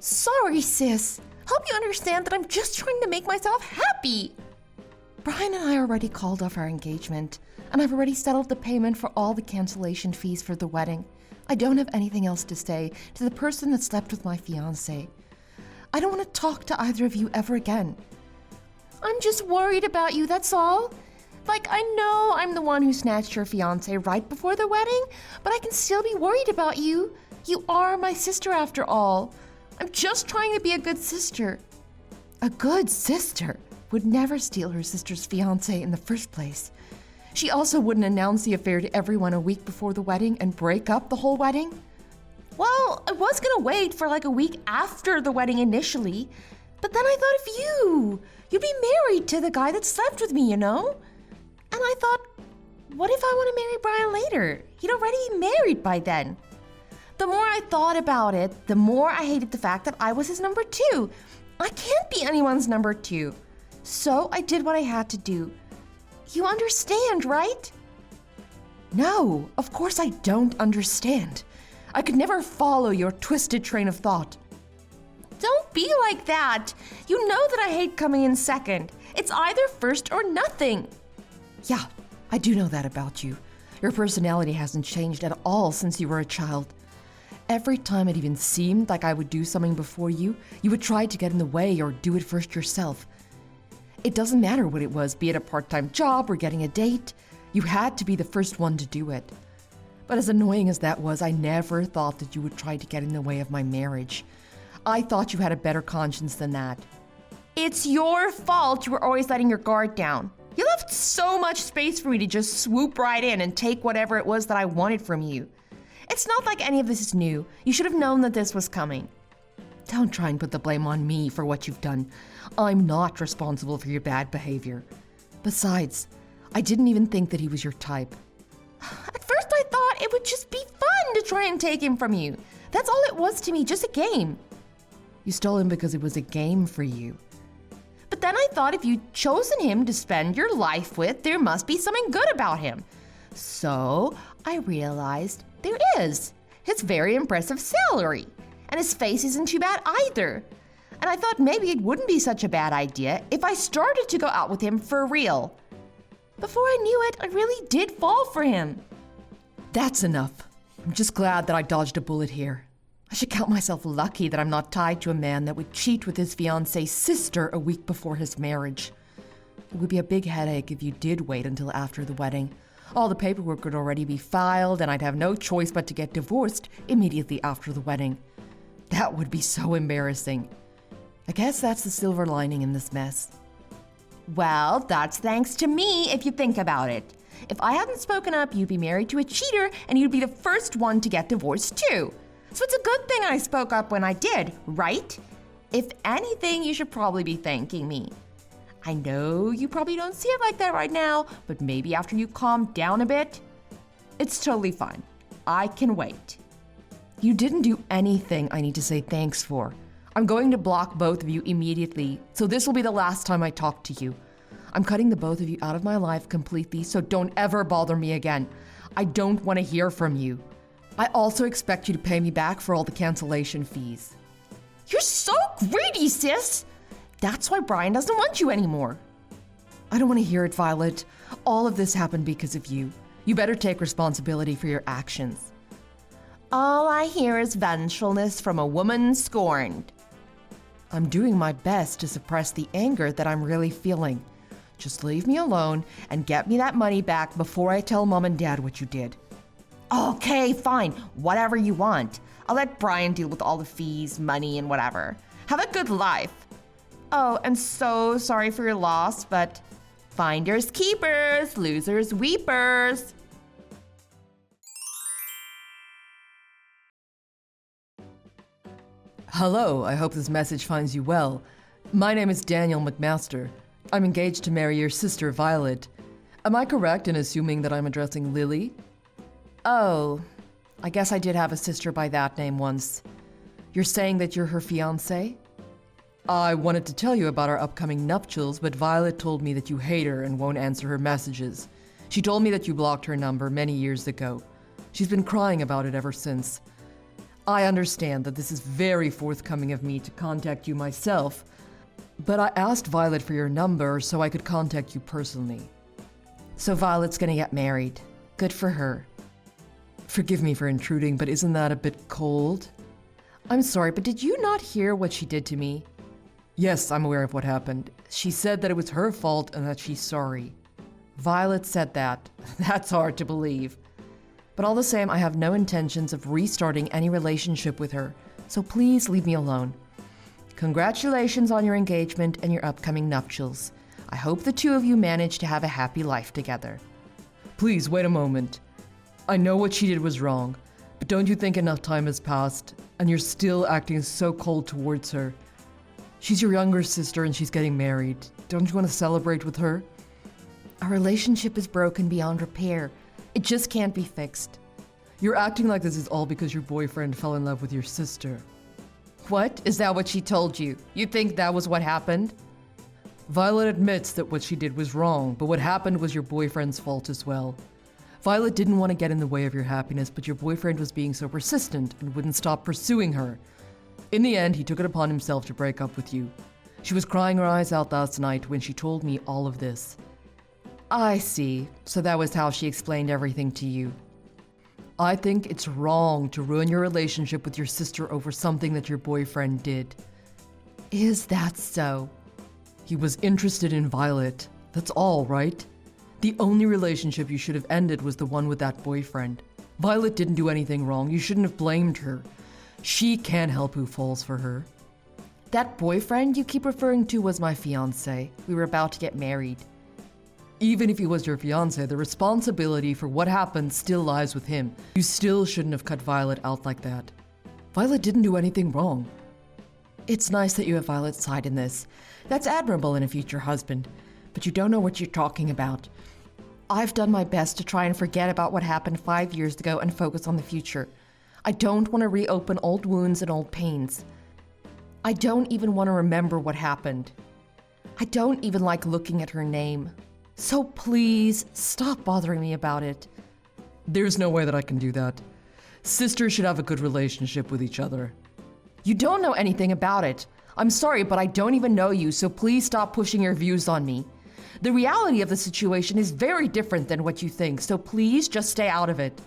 Sorry, sis. Hope you understand that I'm just trying to make myself happy. Brian and I already called off our engagement, and I've already settled the payment for all the cancellation fees for the wedding. I don't have anything else to say to the person that slept with my fiancé. I don't want to talk to either of you ever again. I'm just worried about you, that's all. Like, I know I'm the one who snatched your fiancé right before the wedding, but I can still be worried about you. You are my sister after all. I'm just trying to be a good sister. A good sister would never steal her sister's fiancé in the first place. She also wouldn't announce the affair to everyone a week before the wedding and break up the whole wedding. Well, I was gonna wait for like a week after the wedding initially, but then I thought of you. You'd be married to the guy that slept with me, you know? And I thought, what if I want to marry Brian later? He'd already be married by then. The more I thought about it, the more I hated the fact that I was his number two. I can't be anyone's number two. So I did what I had to do. You understand, right? No, of course I don't understand. I could never follow your twisted train of thought. Don't be like that. You know that I hate coming in second. It's either first or nothing. Yeah, I do know that about you. Your personality hasn't changed at all since you were a child. Every time it even seemed like I would do something before you, you would try to get in the way or do it first yourself. It doesn't matter what it was, be it a part-time job or getting a date, you had to be the first one to do it. But as annoying as that was, I never thought that you would try to get in the way of my marriage. I thought you had a better conscience than that. It's your fault you were always letting your guard down. You left so much space for me to just swoop right in and take whatever it was that I wanted from you. It's not like any of this is new. You should have known that this was coming. Don't try and put the blame on me for what you've done. I'm not responsible for your bad behavior. Besides, I didn't even think that he was your type. At first I thought it would just be fun to try and take him from you. That's all it was to me, just a game. You stole him because it was a game for you. But then I thought if you'd chosen him to spend your life with, there must be something good about him. So I realized there is. His very impressive salary. And his face isn't too bad either. And I thought maybe it wouldn't be such a bad idea if I started to go out with him for real. Before I knew it, I really did fall for him. That's enough. I'm just glad that I dodged a bullet here. I should count myself lucky that I'm not tied to a man that would cheat with his fiancée's sister a week before his marriage. It would be a big headache if you did wait until after the wedding. All the paperwork would already be filed, and I'd have no choice but to get divorced immediately after the wedding. That would be so embarrassing. I guess that's the silver lining in this mess. Well, that's thanks to me if you think about it. If I hadn't spoken up, you'd be married to a cheater, and you'd be the first one to get divorced too. So it's a good thing I spoke up when I did, right? If anything, you should probably be thanking me. I know you probably don't see it like that right now, but maybe after you calm down a bit. It's totally fine. I can wait. You didn't do anything I need to say thanks for. I'm going to block both of you immediately, so this will be the last time I talk to you. I'm cutting the both of you out of my life completely, so don't ever bother me again. I don't want to hear from you. I also expect you to pay me back for all the cancellation fees. You're so greedy, sis! That's why Brian doesn't want you anymore. I don't want to hear it, Violet. All of this happened because of you. You better take responsibility for your actions. All I hear is vengefulness from a woman scorned. I'm doing my best to suppress the anger that I'm really feeling. Just leave me alone and get me that money back before I tell Mom and Dad what you did. Okay, fine. Whatever you want. I'll let Brian deal with all the fees, money, and whatever. Have a good life. Oh, and so sorry for your loss, but finders keepers, losers weepers. Hello, I hope this message finds you well. My name is Daniel McMaster. I'm engaged to marry your sister, Violet. Am I correct in assuming that I'm addressing Lily? Oh, I guess I did have a sister by that name once. You're saying that you're her fiancé? I wanted to tell you about our upcoming nuptials, but Violet told me that you hate her and won't answer her messages. She told me that you blocked her number many years ago. She's been crying about it ever since. I understand that this is very forthcoming of me to contact you myself, but I asked Violet for your number so I could contact you personally. So Violet's gonna get married. Good for her. Forgive me for intruding, but isn't that a bit cold? I'm sorry, but did you not hear what she did to me? Yes, I'm aware of what happened. She said that it was her fault and that she's sorry. Violet said that. That's hard to believe. But all the same, I have no intentions of restarting any relationship with her, so please leave me alone. Congratulations on your engagement and your upcoming nuptials. I hope the two of you manage to have a happy life together. Please, wait a moment. I know what she did was wrong, but don't you think enough time has passed, and you're still acting so cold towards her? She's your younger sister and she's getting married. Don't you want to celebrate with her? Our relationship is broken beyond repair. It just can't be fixed. You're acting like this is all because your boyfriend fell in love with your sister. What? Is that what she told you? You think that was what happened? Violet admits that what she did was wrong, but what happened was your boyfriend's fault as well. Violet didn't want to get in the way of your happiness, but your boyfriend was being so persistent and wouldn't stop pursuing her. In the end, he took it upon himself to break up with you. She was crying her eyes out last night when she told me all of this. I see. So that was how she explained everything to you. I think it's wrong to ruin your relationship with your sister over something that your boyfriend did. Is that so? He was interested in Violet. That's all, right? The only relationship you should have ended was the one with that boyfriend. Violet didn't do anything wrong. You shouldn't have blamed her. She can't help who falls for her. That boyfriend you keep referring to was my fiancé. We were about to get married. Even if he was your fiancé, the responsibility for what happened still lies with him. You still shouldn't have cut Violet out like that. Violet didn't do anything wrong. It's nice that you have Violet's side in this. That's admirable in a future husband. But you don't know what you're talking about. I've done my best to try and forget about what happened 5 years ago and focus on the future. I don't want to reopen old wounds and old pains. I don't even want to remember what happened. I don't even like looking at her name. So please, stop bothering me about it. There's no way that I can do that. Sisters should have a good relationship with each other. You don't know anything about it. I'm sorry, but I don't even know you, so please stop pushing your views on me. The reality of the situation is very different than what you think, so please just stay out of it.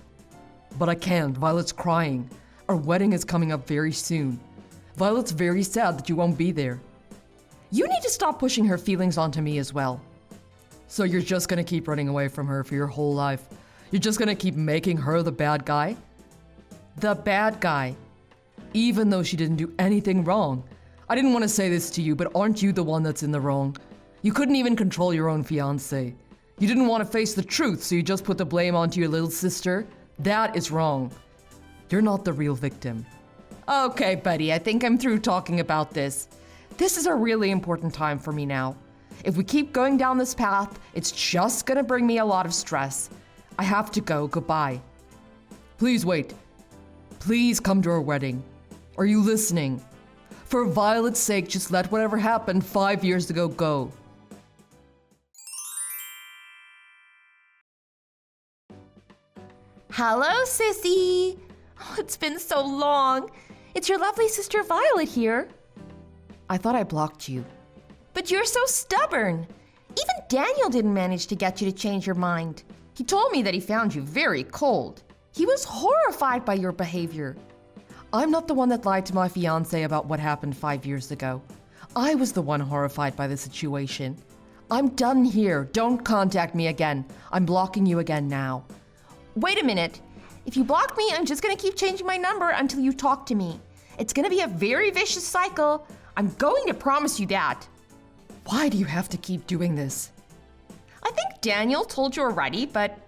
But I can't. Violet's crying. Our wedding is coming up very soon. Violet's very sad that you won't be there. You need to stop pushing her feelings onto me as well. So you're just gonna keep running away from her for your whole life? You're just gonna keep making her the bad guy? The bad guy. Even though she didn't do anything wrong. I didn't want to say this to you, but aren't you the one that's in the wrong? You couldn't even control your own fiancé. You didn't want to face the truth, so you just put the blame onto your little sister? That is wrong. You're not the real victim. Okay, buddy, I think I'm through talking about this. This is a really important time for me now. If we keep going down this path, it's just gonna bring me a lot of stress. I have to go. Goodbye. Please wait. Please come to our wedding. Are you listening? For Violet's sake, just let whatever happened 5 years ago go. Hello, sissy. Oh, it's been so long. It's your lovely sister Violet here. I thought I blocked you. But you're so stubborn. Even Daniel didn't manage to get you to change your mind. He told me that he found you very cold. He was horrified by your behavior. I'm not the one that lied to my fiancé about what happened 5 years ago. I was the one horrified by the situation. I'm done here. Don't contact me again. I'm blocking you again now. Wait a minute. If you block me, I'm just gonna keep changing my number until you talk to me. It's gonna be a very vicious cycle. I'm going to promise you that. Why do you have to keep doing this? I think Daniel told you already, but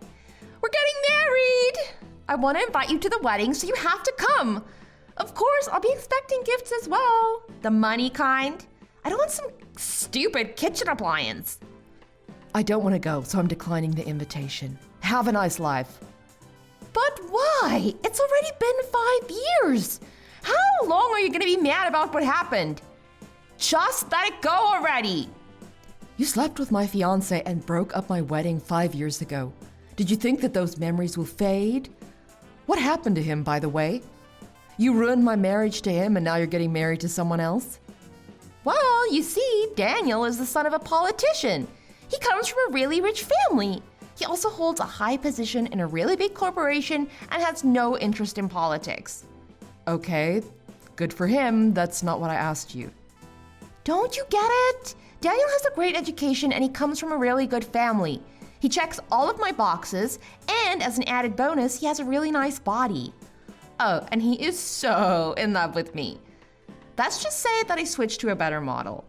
we're getting married. I want to invite you to the wedding, so you have to come. Of course, I'll be expecting gifts as well. The money kind. I don't want some stupid kitchen appliance. I don't want to go, so I'm declining the invitation. Have a nice life. But why? It's already been 5 years. How long are you going to be mad about what happened? Just let it go already. You slept with my fiancé and broke up my wedding 5 years ago. Did you think that those memories will fade? What happened to him, by the way? You ruined my marriage to him and now you're getting married to someone else? Well, you see, Daniel is the son of a politician. He comes from a really rich family. He also holds a high position in a really big corporation and has no interest in politics. Okay, good for him. That's not what I asked you. Don't you get it? Daniel has a great education and he comes from a really good family. He checks all of my boxes, and as an added bonus, he has a really nice body. Oh, and he is so in love with me. Let's just say that I switched to a better model.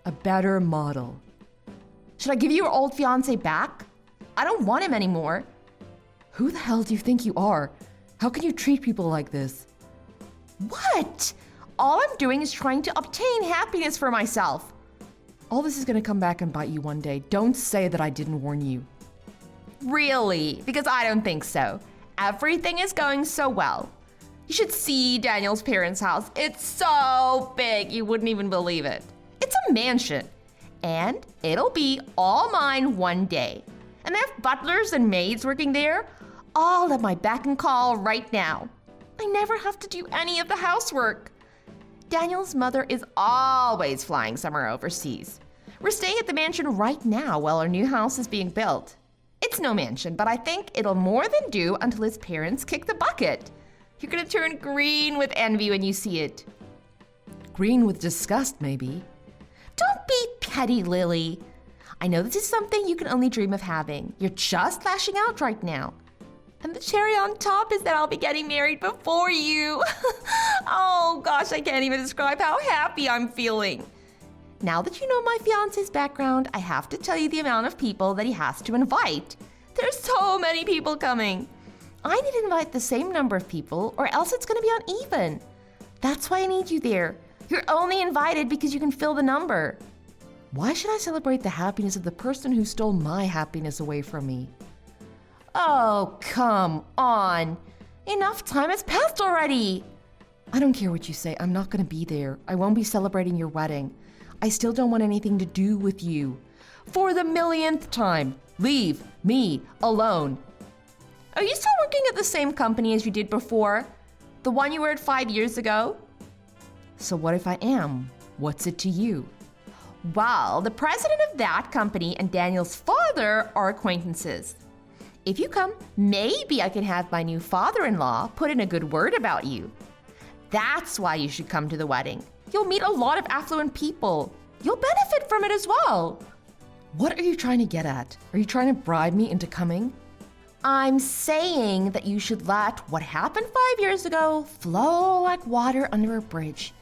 A better model. Should I give you your old fiance back? I don't want him anymore. Who the hell do you think you are? How can you treat people like this? What? All I'm doing is trying to obtain happiness for myself. All this is gonna come back and bite you one day. Don't say that I didn't warn you. Really? Because I don't think so. Everything is going so well. You should see Daniel's parents' house. It's so big, you wouldn't even believe it. It's a mansion. And it'll be all mine one day. And they have butlers and maids working there, all at my beck and call right now. I never have to do any of the housework. Daniel's mother is always flying somewhere overseas. We're staying at the mansion right now while our new house is being built. It's no mansion, but I think it'll more than do until his parents kick the bucket. You're gonna turn green with envy when you see it. Green with disgust, maybe. Don't be petty, Lily. I know this is something you can only dream of having. You're just lashing out right now. And the cherry on top is that I'll be getting married before you. Oh gosh, I can't even describe how happy I'm feeling. Now that you know my fiance's background, I have to tell you the amount of people that he has to invite. There's so many people coming. I need to invite the same number of people or else it's gonna be uneven. That's why I need you there. You're only invited because you can fill the number. Why should I celebrate the happiness of the person who stole my happiness away from me? Oh, come on. Enough time has passed already. I don't care what you say. I'm not going to be there. I won't be celebrating your wedding. I still don't want anything to do with you. For the millionth time, leave me alone. Are you still working at the same company as you did before? The one you were at 5 years ago? So what if I am? What's it to you? Well, the president of that company and Daniel's father are acquaintances. If you come, maybe I can have my new father-in-law put in a good word about you. That's why you should come to the wedding. You'll meet a lot of affluent people. You'll benefit from it as well. What are you trying to get at? Are you trying to bribe me into coming? I'm saying that you should let what happened 5 years ago flow like water under a bridge.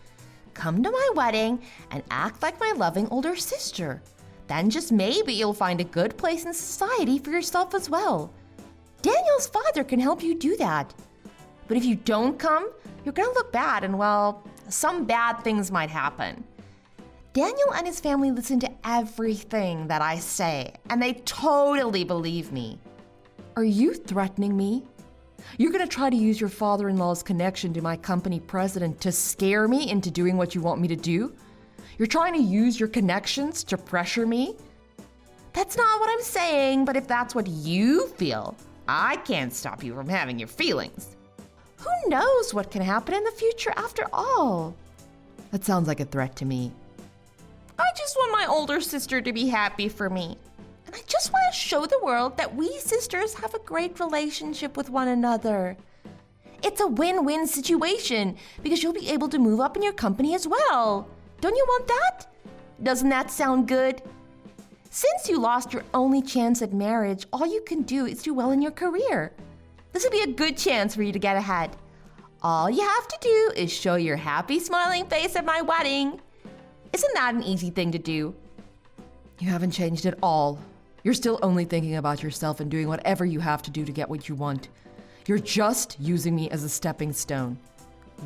Come to my wedding and act like my loving older sister. Then just maybe you'll find a good place in society for yourself as well. Daniel's father can help you do that. But if you don't come, you're gonna look bad and, well, some bad things might happen. Daniel and his family listen to everything that I say, and they totally believe me. Are you threatening me? You're gonna try to use your father-in-law's connection to my company president to scare me into doing what you want me to do? You're trying to use your connections to pressure me? That's not what I'm saying, but if that's what you feel, I can't stop you from having your feelings. Who knows what can happen in the future after all? That sounds like a threat to me. I just want my older sister to be happy for me. And I just want to show the world that we sisters have a great relationship with one another. It's a win-win situation because you'll be able to move up in your company as well. Don't you want that? Doesn't that sound good? Since you lost your only chance at marriage, all you can do is do well in your career. This will be a good chance for you to get ahead. All you have to do is show your happy, smiling face at my wedding. Isn't that an easy thing to do? You haven't changed at all. You're still only thinking about yourself and doing whatever you have to do to get what you want. You're just using me as a stepping stone.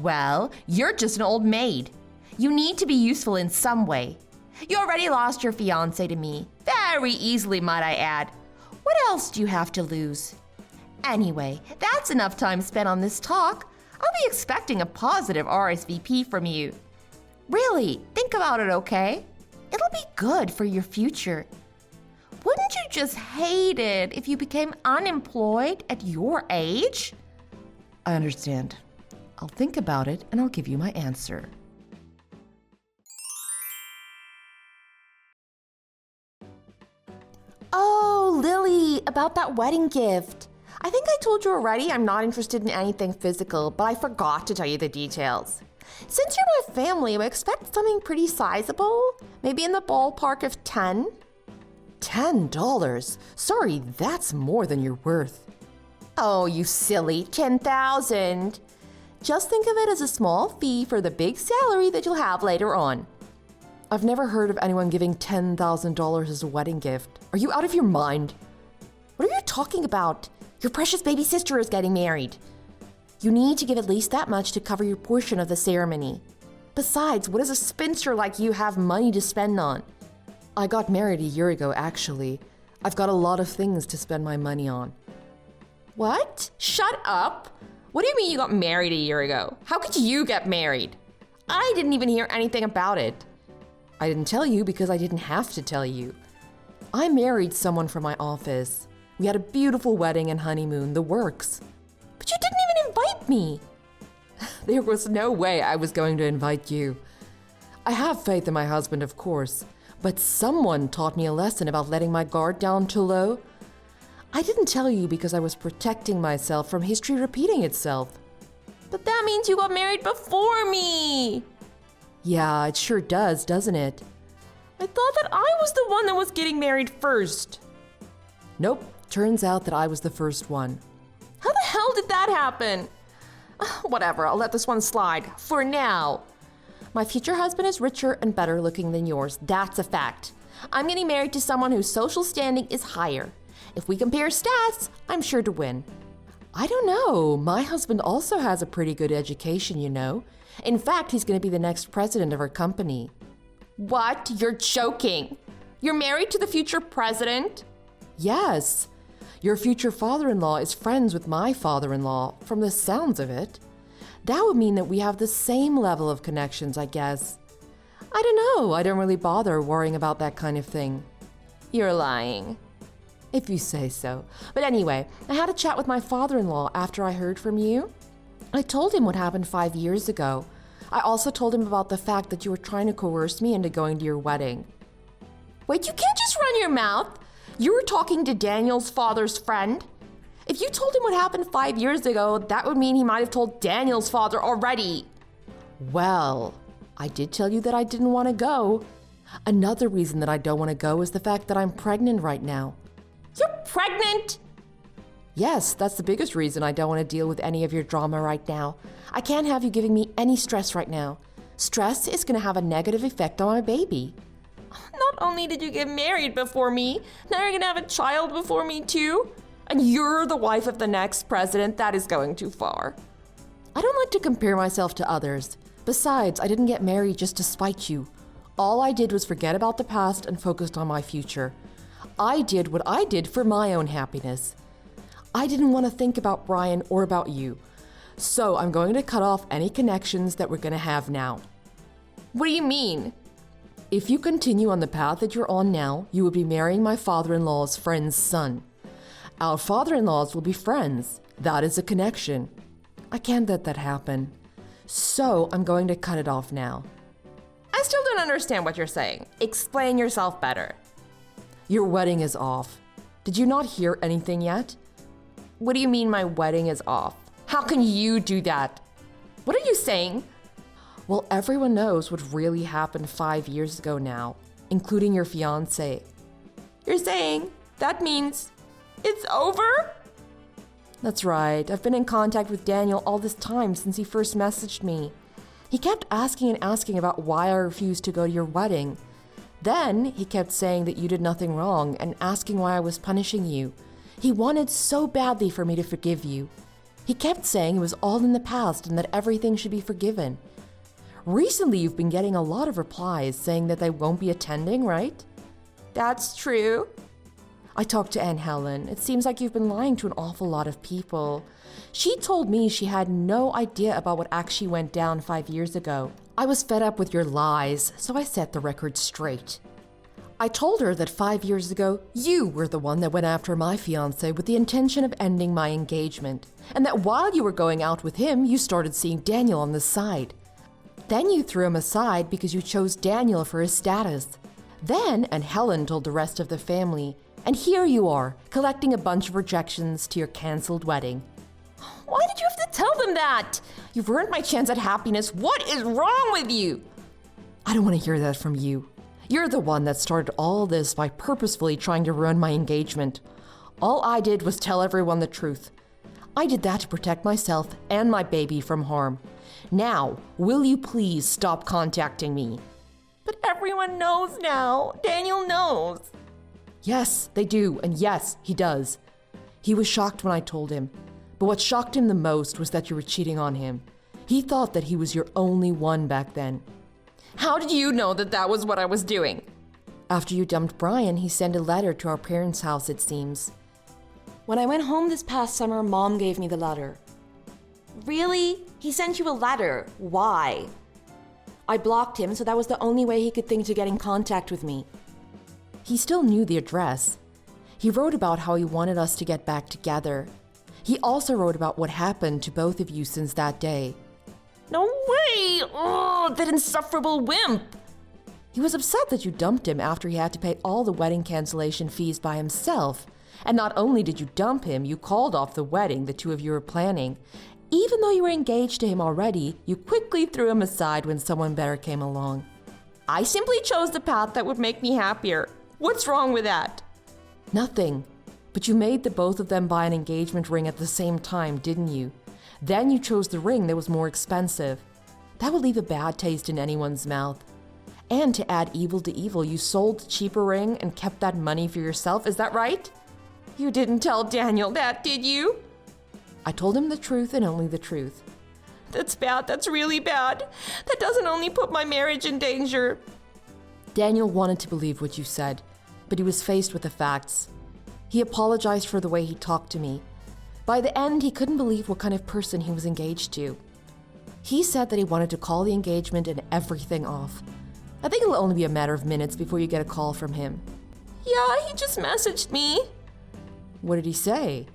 Well, you're just an old maid. You need to be useful in some way. You already lost your fiancé to me. Very easily, might I add. What else do you have to lose? Anyway, that's enough time spent on this talk. I'll be expecting a positive RSVP from you. Really, think about it, okay? It'll be good for your future. Wouldn't you just hate it if you became unemployed at your age? I understand. I'll think about it and I'll give you my answer. Oh, Lily, about that wedding gift. I think I told you already I'm not interested in anything physical, but I forgot to tell you the details. Since you're my family, I expect something pretty sizable, maybe in the ballpark of 10. $10? Sorry, that's more than you're worth. Oh, you silly, 10,000. Just think of it as a small fee for the big salary that you'll have later on. I've never heard of anyone giving $10,000 as a wedding gift. Are you out of your mind? What are you talking about? Your precious baby sister is getting married. You need to give at least that much to cover your portion of the ceremony. Besides, what does a spinster like you have money to spend on? I got married a year ago, actually. I've got a lot of things to spend my money on. What? Shut up! What do you mean you got married a year ago? How could you get married? I didn't even hear anything about it. I didn't tell you because I didn't have to tell you. I married someone from my office. We had a beautiful wedding and honeymoon, the works. But you didn't even invite me. There was no way I was going to invite you. I have faith in my husband, of course, but someone taught me a lesson about letting my guard down too low. I didn't tell you because I was protecting myself from history repeating itself. But that means you got married before me. Yeah, it sure does, doesn't it? I thought that I was the one that was getting married first. Nope, turns out that I was the first one. How the hell did that happen? Whatever, I'll let this one slide, for now. My future husband is richer and better looking than yours, that's a fact. I'm getting married to someone whose social standing is higher. If we compare stats, I'm sure to win. I don't know, my husband also has a pretty good education, you know. In fact, he's going to be the next president of our company. What? You're joking. You're married to the future president? Yes. Your future father-in-law is friends with my father-in-law, from the sounds of it. That would mean that we have the same level of connections, I guess. I don't know. I don't really bother worrying about that kind of thing. You're lying. If you say so. But anyway, I had a chat with my father-in-law after I heard from you. I told him what happened 5 years ago. I also told him about the fact that you were trying to coerce me into going to your wedding. Wait, you can't just run your mouth. You were talking to Daniel's father's friend. If you told him what happened 5 years ago, that would mean he might have told Daniel's father already. Well, I did tell you that I didn't want to go. Another reason that I don't want to go is the fact that I'm pregnant right now. You're pregnant? Yes, that's the biggest reason I don't want to deal with any of your drama right now. I can't have you giving me any stress right now. Stress is going to have a negative effect on my baby. Not only did you get married before me, now you're going to have a child before me too? And you're the wife of the next president? That is going too far. I don't like to compare myself to others. Besides, I didn't get married just to spite you. All I did was forget about the past and focused on my future. I did what I did for my own happiness. I didn't want to think about Brian or about you. So I'm going to cut off any connections that we're going to have now. What do you mean? If you continue on the path that you're on now, you will be marrying my father-in-law's friend's son. Our father-in-laws will be friends. That is a connection. I can't let that happen. So I'm going to cut it off now. I still don't understand what you're saying. Explain yourself better. Your wedding is off. Did you not hear anything yet? What do you mean my wedding is off? How can you do that? What are you saying? Well, everyone knows what really happened 5 years ago now, including your fiance. You're saying that means it's over? That's right. I've been in contact with Daniel all this time since he first messaged me. He kept asking and asking about why I refused to go to your wedding. Then he kept saying that you did nothing wrong and asking why I was punishing you. He wanted so badly for me to forgive you. He kept saying it was all in the past and that everything should be forgiven. Recently, you've been getting a lot of replies saying that they won't be attending, right? That's true. I talked to Aunt Helen. It seems like you've been lying to an awful lot of people. She told me she had no idea about what actually went down 5 years ago. I was fed up with your lies, so I set the record straight. I told her that 5 years ago, you were the one that went after my fiancé with the intention of ending my engagement, and that while you were going out with him, you started seeing Daniel on the side. Then you threw him aside because you chose Daniel for his status. Then, and Helen told the rest of the family, and here you are, collecting a bunch of rejections to your canceled wedding. Why did you have to tell them that? You've ruined my chance at happiness. What is wrong with you? I don't want to hear that from you. You're the one that started all this by purposefully trying to ruin my engagement. All I did was tell everyone the truth. I did that to protect myself and my baby from harm. Now, will you please stop contacting me? But everyone knows now. Daniel knows. Yes, they do, and yes, he does. He was shocked when I told him. But what shocked him the most was that you were cheating on him. He thought that he was your only one back then. How did you know that that was what I was doing? After you dumped Brian, he sent a letter to our parents' house, it seems. When I went home this past summer, Mom gave me the letter. Really? He sent you a letter. Why? I blocked him, so that was the only way he could think to get in contact with me. He still knew the address. He wrote about how he wanted us to get back together. He also wrote about what happened to both of you since that day. No way! Oh, that insufferable wimp! He was upset that you dumped him after he had to pay all the wedding cancellation fees by himself. And not only did you dump him, you called off the wedding the two of you were planning. Even though you were engaged to him already, you quickly threw him aside when someone better came along. I simply chose the path that would make me happier. What's wrong with that? Nothing. But you made the both of them buy an engagement ring at the same time, didn't you? Then you chose the ring that was more expensive. That would leave a bad taste in anyone's mouth. And to add evil to evil, you sold the cheaper ring and kept that money for yourself, is that right? You didn't tell Daniel that, did you? I told him the truth and only the truth. That's bad, that's really bad. That doesn't only put my marriage in danger. Daniel wanted to believe what you said, but he was faced with the facts. He apologized for the way he talked to me. By the end, he couldn't believe what kind of person he was engaged to. He said that he wanted to call the engagement and everything off. I think it'll only be a matter of minutes before you get a call from him. Yeah, he just messaged me. What did he say?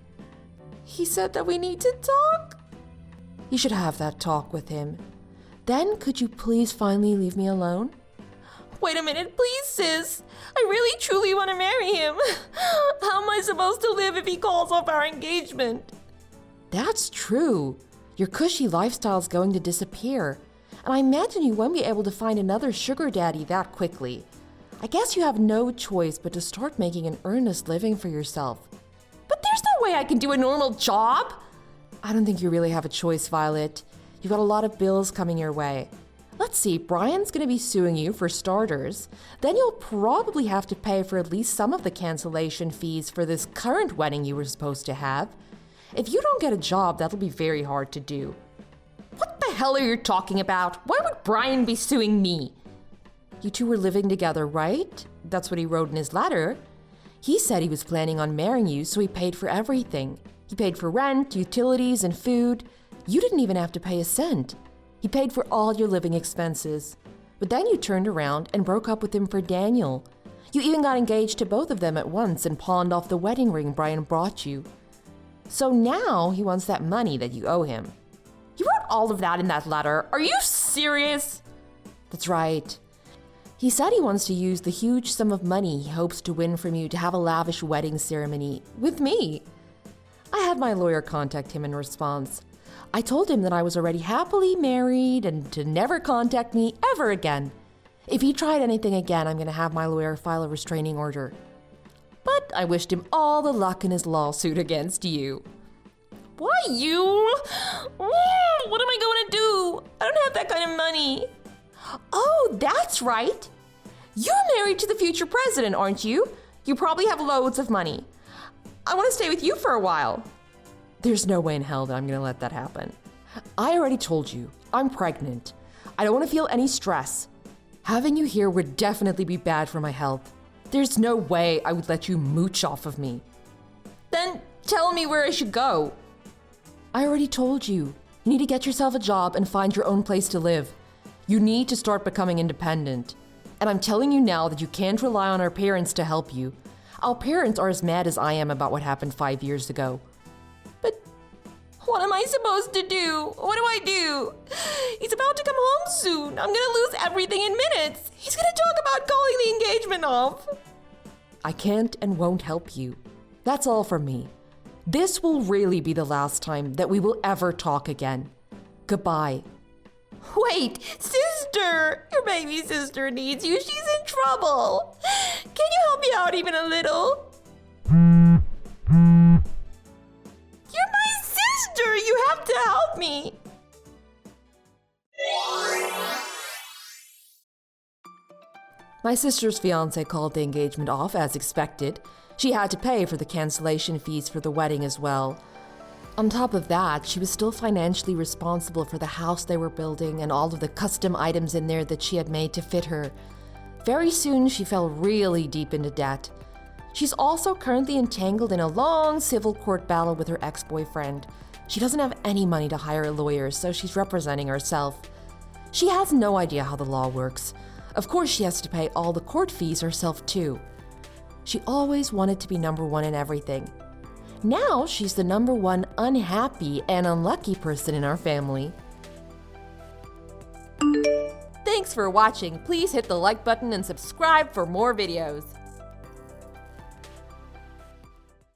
He said that we need to talk. You should have that talk with him. Then could you please finally leave me alone? Wait a minute, please, sis. I really truly want to marry him. How am I supposed to live if he calls off our engagement? That's true. Your cushy lifestyle's going to disappear. And I imagine you won't be able to find another sugar daddy that quickly. I guess you have no choice but to start making an earnest living for yourself. But there's no way I can do a normal job. I don't think you really have a choice, Violet. You've got a lot of bills coming your way. Let's see, Brian's going to be suing you for starters. Then you'll probably have to pay for at least some of the cancellation fees for this current wedding you were supposed to have. If you don't get a job, that'll be very hard to do. What the hell are you talking about? Why would Brian be suing me? You two were living together, right? That's what he wrote in his letter. He said he was planning on marrying you, so he paid for everything. He paid for rent, utilities, and food. You didn't even have to pay a cent. He paid for all your living expenses. But then you turned around and broke up with him for Daniel. You even got engaged to both of them at once and pawned off the wedding ring Brian brought you. So now he wants that money that you owe him. You wrote all of that in that letter. Are you serious? That's right. He said he wants to use the huge sum of money he hopes to win from you to have a lavish wedding ceremony with me. I had my lawyer contact him in response. I told him that I was already happily married and to never contact me ever again. If he tried anything again, I'm going to have my lawyer file a restraining order. But I wished him all the luck in his lawsuit against you. Why you? What am I going to do? I don't have that kind of money. Oh, that's right. You're married to the future president, aren't you? You probably have loads of money. I want to stay with you for a while. There's no way in hell that I'm going to let that happen. I already told you, I'm pregnant. I don't want to feel any stress. Having you here would definitely be bad for my health. There's no way I would let you mooch off of me. Then tell me where I should go. I already told you. You need to get yourself a job and find your own place to live. You need to start becoming independent. And I'm telling you now that you can't rely on our parents to help you. Our parents are as mad as I am about what happened 5 years ago. But what am I supposed to do? What do I do? He's about to come home soon. I'm gonna lose everything in minutes. He's gonna talk about calling the engagement off. I can't and won't help you. That's all from me. This will really be the last time that we will ever talk again. Goodbye. Wait, sister! Your baby sister needs you. She's in trouble. Can you help me out even a little? You're my sister! You have to help me! My sister's fiance called the engagement off as expected. She had to pay for the cancellation fees for the wedding as well. On top of that, she was still financially responsible for the house they were building and all of the custom items in there that she had made to fit her. Very soon, she fell really deep into debt. She's also currently entangled in a long civil court battle with her ex-boyfriend. She doesn't have any money to hire a lawyer, so she's representing herself. She has no idea how the law works. Of course, she has to pay all the court fees herself too. She always wanted to be number one in everything. Now she's the number one unhappy and unlucky person in our family. Thanks for watching. Please hit the like button and subscribe for more videos.